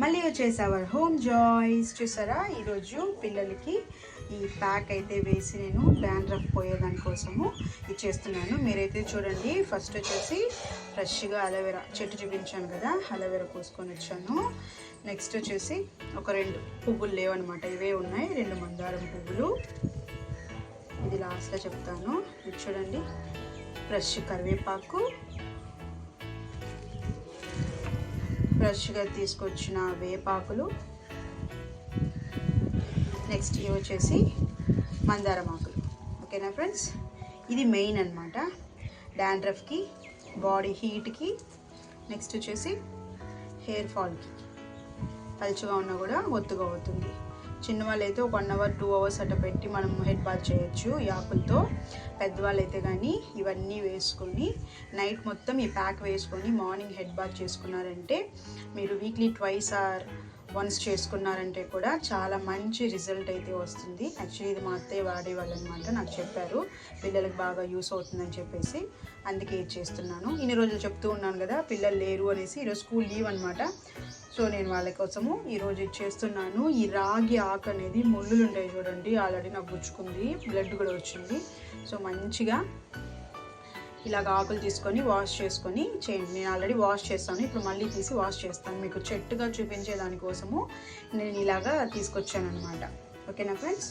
మళ్ళీ వచ్చేసి our home joys. చూసారా, ఈరోజు పిల్లలకి ఈ ప్యాక్ అయితే వేసి నేను డాండ్రఫ్ పోయేదాని కోసము ఇది చేస్తున్నాను. మీరైతే చూడండి, ఫస్ట్ వచ్చేసి ఫ్రెష్గా అలోవెరా చెట్టు చూపించాను కదా, అలోవెరా కోసుకొని వచ్చాను. నెక్స్ట్ వచ్చేసి ఒక 2 పువ్వులు లేవన్నమాట, ఇవే ఉన్నాయి, 2 మందారం పువ్వులు. ఇది లాస్ట్లో చెప్తాను. ఇది చూడండి, ఫ్రెష్ కరివేపాకు, ఫ్రెష్గా తీసుకొచ్చిన వేపాకులు, నెక్స్ట్ ఇవి వచ్చేసి మందారం ఆకులు. ఓకేనా ఫ్రెండ్స్, ఇది మెయిన్ అనమాట డాండ్రఫ్కి, బాడీ హీట్కి, నెక్స్ట్ వచ్చేసి హెయిర్ ఫాల్కి. పలుచగా ఉన్నా కూడా ఒత్తుగా అవుతుంది. చిన్నవాళ్ళు అయితే ఒక 1 అవర్ 2 అవర్స్ అట్లా పెట్టి మనం హెడ్ బాత్ చేయొచ్చు ఈ ఆకులతో. పెద్దవాళ్ళు అయితే కానీ ఇవన్నీ వేసుకొని నైట్ మొత్తం ఈ ప్యాక్ వేసుకొని మార్నింగ్ హెడ్ బాత్ చేసుకున్నారంటే, మీరు వీక్లీ 2 ఆర్ 1 చేసుకున్నారంటే కూడా చాలా మంచి రిజల్ట్ అయితే వస్తుంది. యాక్చువల్లీ ఇది మా అత్తయ్య వాడేవాళ్ళు అనమాట, నాకు చెప్పారు పిల్లలకు బాగా యూస్ అవుతుందని చెప్పేసి, అందుకే ఇది చేస్తున్నాను. ఇన్ని రోజులు చెప్తూ ఉన్నాను కదా పిల్లలు లేరు అనేసి, ఈరోజు స్కూల్ లీవ్ అనమాట. సో నేను వాళ్ళ కోసము ఈరోజు ఇది చేస్తున్నాను. ఈ రాగి ఆకు అనేది ముళ్ళులు ఉంటాయి చూడండి, ఆల్రెడీ నాకు గుచ్చుకుంది, బ్లడ్ కూడా వచ్చింది. సో మంచిగా ఇలాగ ఆకులు తీసుకొని వాష్ చేసుకొని చేయండి. నేను ఆల్రెడీ వాష్ చేస్తాను, ఇప్పుడు మళ్ళీ తీసి వాష్ చేస్తాను. మీకు చెట్టుగా చూపించే దానికోసము నేను ఇలాగా తీసుకొచ్చాను అనమాట. ఓకేనా ఫ్రెండ్స్,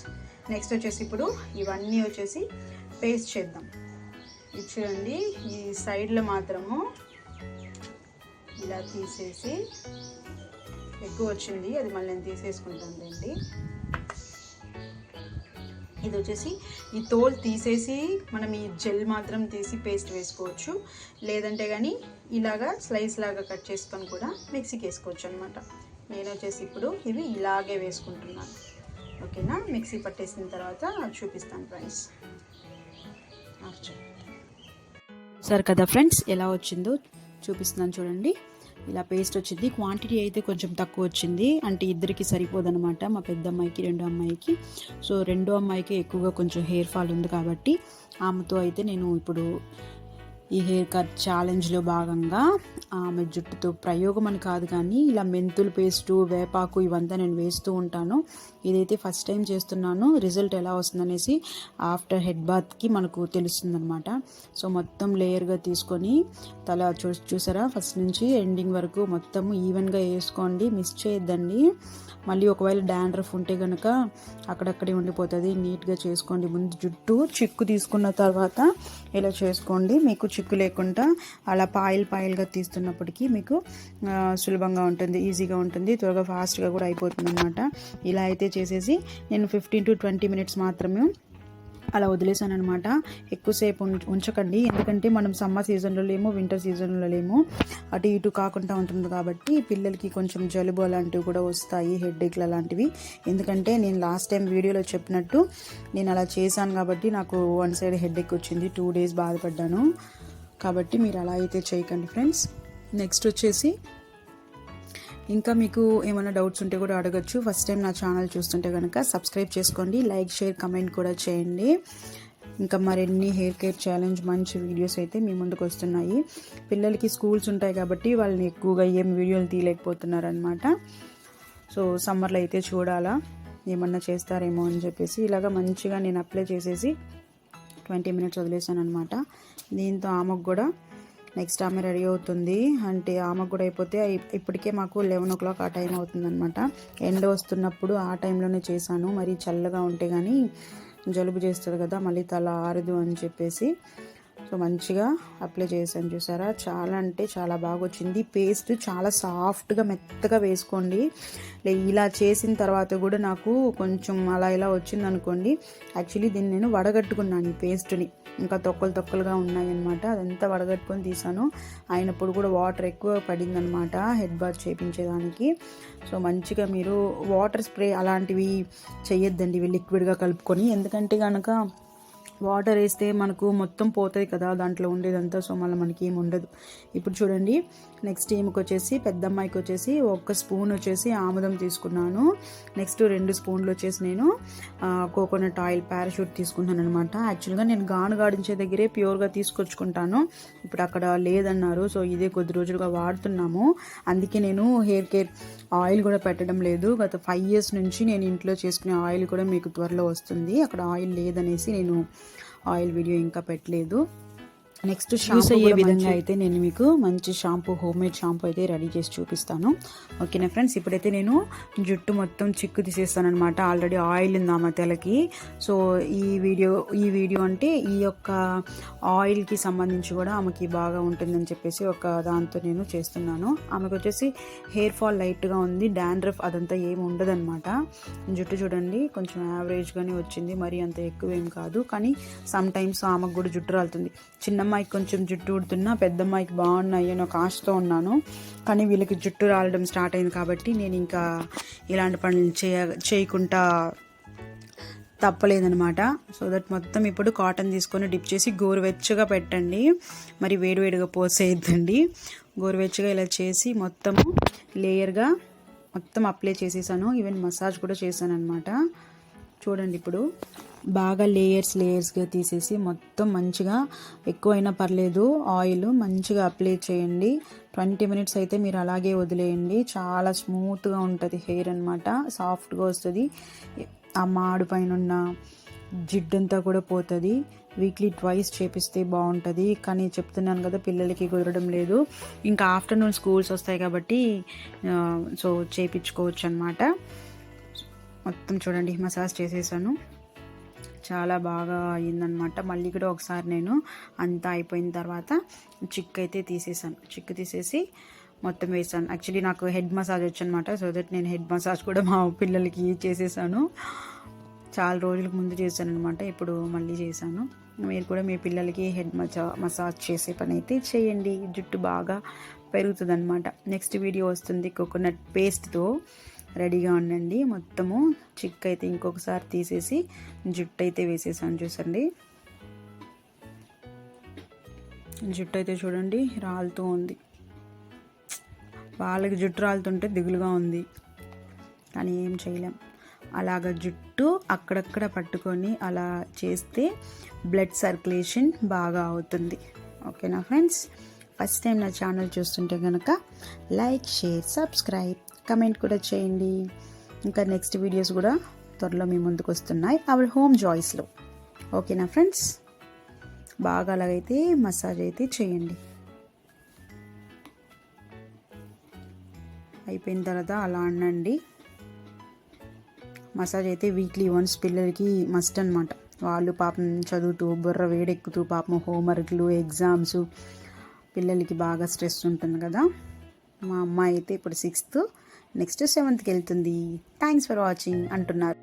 నెక్స్ట్ వచ్చేసి ఇప్పుడు ఇవన్నీ వచ్చేసి పేస్ట్ చేద్దాం. ఇది చూడండి, ఈ సైడ్లో మాత్రము ఇలా తీసేసి, ఎక్కువ వచ్చింది అది మళ్ళీ నేను తీసేసుకుంటానండి. ఇది వచ్చేసి ఈ తోలు తీసేసి మనం ఈ జెల్ మాత్రం తీసి పేస్ట్ వేసుకోవచ్చు, లేదంటే కానీ ఇలాగా స్లైస్ లాగా కట్ చేసుకొని కూడా మిక్సీకి వేసుకోవచ్చు అనమాట. నేను వచ్చేసి ఇప్పుడు ఇవి ఇలాగే వేసుకుంటున్నాను. ఓకేనా, మిక్సీ పట్టేసిన తర్వాత చూపిస్తాను ఫ్రెండ్స్. సరే కదా ఫ్రెండ్స్, ఎలా వచ్చిందో చూపిస్తున్నాను చూడండి. ఇలా పేస్ట్ వచ్చింది. క్వాంటిటీ అయితే కొంచెం తక్కువ వచ్చింది, అంటే ఇద్దరికి సరిపోదన్నమాట, మా పెద్ద అమ్మాయికి 2వ అమ్మాయికి. సో 2వ అమ్మాయికి ఎక్కువగా కొంచెం హెయిర్ ఫాల్ ఉంది కాబట్టి ఆమెతో అయితే నేను ఇప్పుడు ఈ హెయిర్ కట్ ఛాలెంజ్లో భాగంగా ఆమె జుట్టుతో ప్రయోగం అని కాదు కానీ ఇలా మెంతులు పేస్టు, వేపాకు ఇవంతా నేను వేస్తూ ఉంటాను. ఇదైతే ఫస్ట్ టైం చేస్తున్నాను. రిజల్ట్ ఎలా వస్తుందనేసి ఆఫ్టర్ హెడ్ బాత్కి మనకు తెలుస్తుందనమాట. సో మొత్తం లేయర్గా తీసుకొని తల చూసారా, ఫస్ట్ నుంచి ఎండింగ్ వరకు మొత్తం ఈవెన్గా వేసుకోండి, మిస్ చేయొద్దండి. మళ్ళీ ఒకవేళ డాండ్రఫ్ ఉంటే కనుక అక్కడక్కడే ఉండిపోతుంది. నీట్గా చేసుకోండి. ముందు జుట్టు చిక్కు తీసుకున్న తర్వాత ఇలా చేసుకోండి. మీకు చిక్కు లేకుండా అలా పాయలుగా తీస్తున్నప్పటికీ మీకు సులభంగా ఉంటుంది, ఈజీగా ఉంటుంది, త్వరగా ఫాస్ట్గా కూడా అయిపోతుంది అనమాట. ఇలా అయితే చేసేసి నేను 15 to 20 minutes మాత్రమే అలా వదిలేసాను అనమాట. ఎక్కువసేపు ఉంచకండి, ఎందుకంటే మనం సమ్మర్ సీజన్లో లేము, వింటర్ సీజన్లో లేము, అటు ఇటు కాకుండా ఉంటుంది కాబట్టి పిల్లలకి కొంచెం జలుబు అలాంటివి కూడా వస్తాయి, హెడేక్లు అలాంటివి. ఎందుకంటే నేను లాస్ట్ టైం వీడియోలో చెప్పినట్టు నేను అలా చేశాను కాబట్టి నాకు 1 side హెడేక్ వచ్చింది, 2 days బాధపడ్డాను. కాబట్టి మీరు అలా అయితే చేయకండి ఫ్రెండ్స్. నెక్స్ట్ వచ్చేసి ఇంకా మీకు ఏమైనా డౌట్స్ ఉంటే కూడా అడగచ్చు. ఫస్ట్ టైం నా ఛానల్ చూస్తుంటే కనుక సబ్స్క్రైబ్ చేసుకోండి, లైక్, షేర్, కమెంట్ కూడా చేయండి. ఇంకా మరిన్ని హెయిర్ కేర్ ఛాలెంజ్ మంచి వీడియోస్ అయితే మీ ముందుకు వస్తున్నాయి. పిల్లలకి స్కూల్స్ ఉంటాయి కాబట్టి వాళ్ళని ఎక్కువగా ఏం వీడియోలు తీయలేకపోతున్నారు అనమాట. సో సమ్మర్లో అయితే చూడాలా ఏమన్నా చేస్తారేమో అని చెప్పేసి ఇలాగ మంచిగా నేను అప్లై చేసేసి 20 minutes వదిలేసాను అనమాట. దీంతో ఆమెకు కూడా నెక్స్ట్ ఆమె రెడీ అవుతుంది, అంటే ఆమెకు కూడా అయిపోతే ఇప్పటికే మాకు 11 o'clock ఆ టైం అవుతుందన్నమాట. ఎండ వస్తున్నప్పుడు ఆ టైంలోనే చేశాను, మరి చల్లగా ఉంటే కానీ జలుబు చేస్తుంది కదా, మళ్ళీ తల ఆరదు అని చెప్పేసి. సో మంచిగా అప్లై చేశాను. చూసారా, చాలా అంటే చాలా బాగా వచ్చింది. పేస్ట్ చాలా సాఫ్ట్గా మెత్తగా వేసుకోండి. ఇలా చేసిన తర్వాత కూడా నాకు కొంచెం అలా ఇలా వచ్చింది అనుకోండి, యాక్చువల్లీ దీన్ని నేను వడగట్టుకున్నాను ఈ పేస్ట్ని, ఇంకా తొక్కలుగా ఉన్నాయన్నమాట. అదంతా వడగట్టుకొని తీసాను. అయినప్పుడు కూడా వాటర్ ఎక్కువ పడిందనమాట హెడ్ బాత్ చేయించేదానికి. సో మంచిగా మీరు వాటర్ స్ప్రే అలాంటివి చేయొద్దండి, ఇవి లిక్విడ్గా కలుపుకొని, ఎందుకంటే కనుక వాటర్ వేస్తే మనకు మొత్తం పోతుంది కదా దాంట్లో ఉండేదంతా, సో మళ్ళీ మనకి ఏమి ఉండదు. ఇప్పుడు చూడండి నెక్స్ట్ ఈమెకి వచ్చేసి పెద్ద అమ్మాయికి వచ్చేసి 1 స్పూన్ వచ్చేసి ఆముదం తీసుకున్నాను. నెక్స్ట్ 2 స్పూన్లు వచ్చేసి నేను కోకోనట్ ఆయిల్ పారాషూట్ తీసుకున్నాను అనమాట. యాక్చువల్గా నేను గాను గాడించే దగ్గరే ప్యూర్గా తీసుకొచ్చుకుంటాను, ఇప్పుడు అక్కడ లేదన్నారు, సో ఇదే కొద్ది రోజులుగా వాడుతున్నాము. అందుకే నేను హెయిర్ కేర్ ఆయిల్ కూడా పెట్టడం లేదు. గత 5 years నుంచి నేను ఇంట్లో చేసుకునే ఆయిల్ కూడా మీకు త్వరలో వస్తుంది. అక్కడ ఆయిల్ లేదనేసి నేను ఆయిల్ వీడియో ఇంకా పెట్టలేదు. నెక్స్ట్ యూస్ అయ్యే విధంగా అయితే నేను మీకు మంచి షాంపూ, హోమ్ మేడ్ షాంపూ అయితే రెడీ చేసి చూపిస్తాను. ఓకేనా ఫ్రెండ్స్, ఇప్పుడైతే నేను జుట్టు మొత్తం చిక్కు తీసేస్తాను అనమాట. ఆల్రెడీ ఆయిల్ ఉంది ఆమె తలకి. సో ఈ వీడియో అంటే ఈ యొక్క ఆయిల్కి సంబంధించి కూడా ఆమెకి బాగా ఉంటుందని చెప్పేసి ఒక దాంతో నేను చేస్తున్నాను. ఆమెకు వచ్చేసి హెయిర్ ఫాల్ లైట్గా ఉంది, డాండ్రఫ్ అదంతా ఏమి ఉండదన్నమాట. జుట్టు చూడండి కొంచెం యావరేజ్గానే వచ్చింది, మరీ అంత ఎక్కువ ఏం కాదు. కానీ సమ్ టైమ్స్ ఆమెకు కూడా జుట్టు రాలుతుంది. చిన్నమ్మాయికి కొంచెం జుట్టు ఊడుతున్నా, పెద్దమ్మాయికి బాగున్నాయి అని ఒక ఆశతో ఉన్నాను. కానీ వీళ్ళకి జుట్టు రాలడం స్టార్ట్ అయింది కాబట్టి నేను ఇంకా ఇలాంటి పనులు చేయకుండా తప్పలేదనమాట. సో దట్ మొత్తం ఇప్పుడు కాటన్ తీసుకొని డిప్ చేసి గోరువెచ్చగా పెట్టండి, మరి వేడివేడిగా పోసేయద్దండి. గోరువెచ్చగా ఇలా చేసి మొత్తము లేయర్గా మొత్తం అప్లై చేసేసాను. ఈవెన్ మసాజ్ కూడా చేశాను అనమాట. చూడండి ఇప్పుడు బాగా లేయర్స్గా తీసేసి మొత్తం మంచిగా, ఎక్కువైనా పర్లేదు, ఆయిల్ మంచిగా అప్లై చేయండి. 20 minutes అయితే మీరు అలాగే వదిలేయండి. చాలా స్మూత్గా ఉంటుంది హెయిర్ అనమాట, సాఫ్ట్గా వస్తుంది. ఆ మాడు పైన ఉన్న జిడ్డంతా కూడా పోతుంది. వీక్లీ 2 చేపిస్తే బాగుంటుంది. కానీ చెప్తున్నాను కదా పిల్లలకి కుదరడం లేదు. ఇంకా ఆఫ్టర్నూన్ స్కూల్స్ వస్తాయి కాబట్టి సో చేయించుకోవచ్చు అనమాట. మొత్తం చూడండి మసాజ్ చేసేసాను, చాలా బాగా అయిందనమాట. మళ్ళీ కూడా ఒకసారి నేను అంతా అయిపోయిన తర్వాత చిక్కు అయితే తీసేసాను. చిక్కు తీసేసి మొత్తం వేసాను. యాక్చువల్లీ నాకు హెడ్ మసాజ్ వచ్చనమాట, సో దట్ నేను హెడ్ మసాజ్ కూడా మా పిల్లలకి చేసేసాను. చాలా రోజుల ముందు చేశాను అనమాట, ఇప్పుడు మళ్ళీ చేశాను. మీరు కూడా మీ పిల్లలకి హెడ్ మసాజ్ చేసే పని అయితే చేయండి, జుట్టు బాగా పెరుగుతుంది అనమాట. నెక్స్ట్ వీడియో వస్తుంది కోకోనట్ పేస్ట్తో, రెడీగా ఉండండి. మొత్తము చిక్కు అయితే ఇంకొకసారి తీసేసి జుట్టు అయితే వేసేసాను. చూసండి జుట్టు అయితే చూడండి రాలుతూ ఉంది. వాళ్ళకి జుట్టు రాలుతుంటే దిగులుగా ఉంది, కానీ ఏం చేయలేం. అలాగ జుట్టు అక్కడక్కడ పట్టుకొని అలా చేస్తే బ్లడ్ సర్క్యులేషన్ బాగా అవుతుంది. ఓకేనా ఫ్రెండ్స్, ఫస్ట్ టైం నా ఛానల్ చూస్తుంటే కనుక లైక్, షేర్, సబ్స్క్రైబ్, కమెంట్ కూడా చేయండి. ఇంకా నెక్స్ట్ వీడియోస్ కూడా త్వరలో మీ ముందుకు వస్తున్నాయి అవర్ హోమ్ జాయ్స్లో. ఓకేనా ఫ్రెండ్స్, బాగా అలాగైతే మసాజ్ అయితే చేయండి. అయిపోయిన తర్వాత అలా అనండి. మసాజ్ అయితే వీక్లీ వన్స్ పిల్లలకి మస్ట్ అనమాట. వాళ్ళు పాపం చదువుతూ బుర్ర వేడెక్కుతూ పాపం హోంవర్క్లు, ఎగ్జామ్స్, పిల్లలకి బాగా స్ట్రెస్ ఉంటుంది కదా. మా అమ్మాయి అయితే ఇప్పుడు 6th, నెక్స్ట్ 7th వెళ్తుంది. థ్యాంక్స్ ఫర్ వాచింగ్ అంటున్నారు.